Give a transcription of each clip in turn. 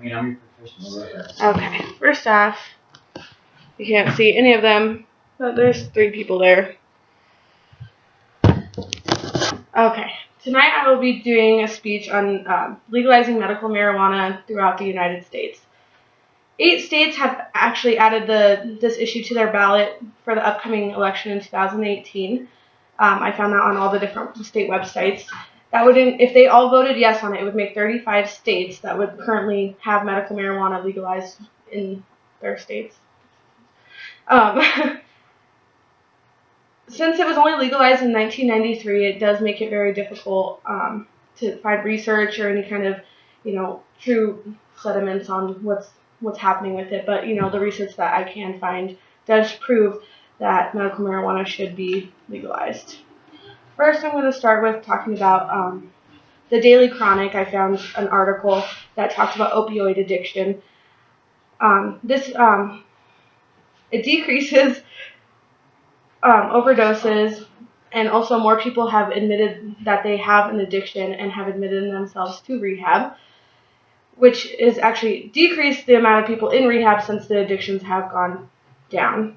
mean, I'm your professional. Okay, first off, you can't see any of them, but there's 3 people there. Okay, tonight I will be doing a speech on legalizing medical marijuana throughout the United States. 8 states have actually added this issue to their ballot for the upcoming election in 2018. I found that on all the different state websites. That would, if they all voted yes on it, it would make 35 states that would currently have medical marijuana legalized in their states. Since it was only legalized in 1993, it does make it very difficult to find research or any kind of, true sediments on what's happening with it. But, the research that I can find does prove that medical marijuana should be legalized. First, I'm going to start with talking about the Daily Chronic. I found an article that talks about opioid addiction. It decreases overdoses, and also more people have admitted that they have an addiction and have admitted themselves to rehab, which is actually decreased the amount of people in rehab since the addictions have gone down.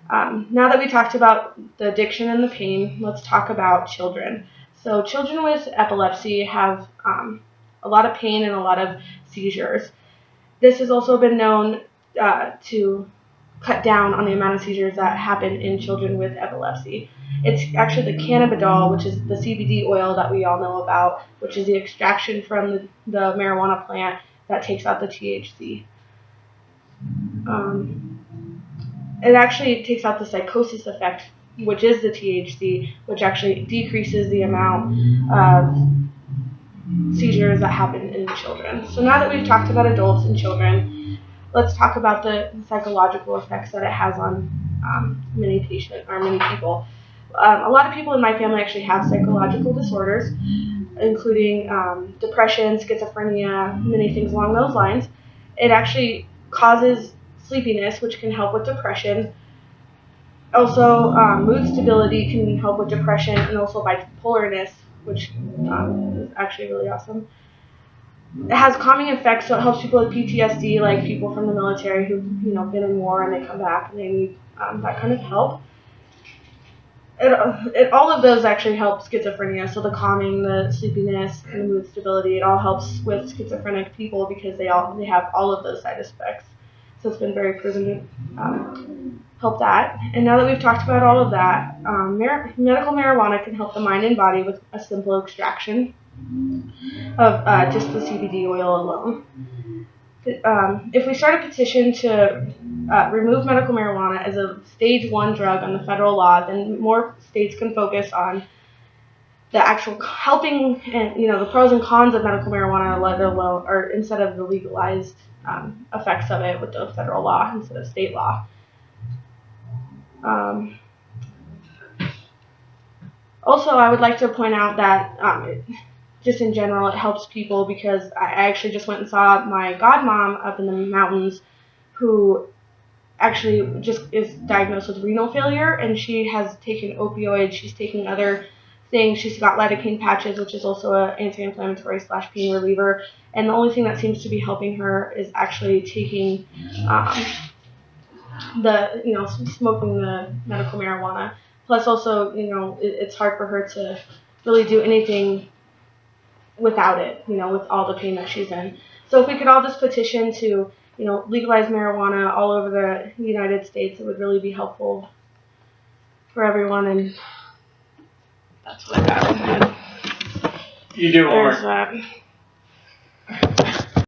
Now that we talked about the addiction and the pain, let's talk about children. So children with epilepsy have a lot of pain and a lot of seizures. This has also been known to cut down on the amount of seizures that happen in children with epilepsy. It's actually the cannabidiol, which is the CBD oil that we all know about, which is the extraction from the marijuana plant that takes out the THC. It actually takes out the psychosis effect, which is the THC, which actually decreases the amount of seizures that happen in children. So now that we've talked about adults and children, let's talk about the psychological effects that it has on many people. A lot of people in my family actually have psychological disorders, including depression, schizophrenia, many things along those lines. It actually causes sleepiness, which can help with depression. Also, mood stability can help with depression, and also bipolarness, which is actually really awesome. It has calming effects, so it helps people with PTSD, like people from the military who've been in war and they come back and they need that kind of help. All of those actually help schizophrenia. So the calming, the sleepiness, and the mood stability, it all helps with schizophrenic people because they have all of those side effects. So it's been very proven to help that. And now that we've talked about all of that, medical marijuana can help the mind and body with a simple extraction of just the CBD oil alone. If we start a petition to remove medical marijuana as a stage 1 drug on the federal law, then more states can focus on the actual helping and the pros and cons of medical marijuana, let alone, or instead of the legalized effects of it with the federal law instead of state law. Also, I would like to point out that just in general, it helps people because I actually just went and saw my godmom up in the mountains who actually just is diagnosed with renal failure, and she has taken opioids, she's taking other things, she's got lidocaine patches, which is also an anti-inflammatory / pain reliever, and the only thing that seems to be helping her is actually taking smoking the medical marijuana. Plus also, it's hard for her to really do anything without it, with all the pain that she's in. So if we could all just petition to, legalize marijuana all over the United States, it would really be helpful for everyone, and that's what I got. You do it.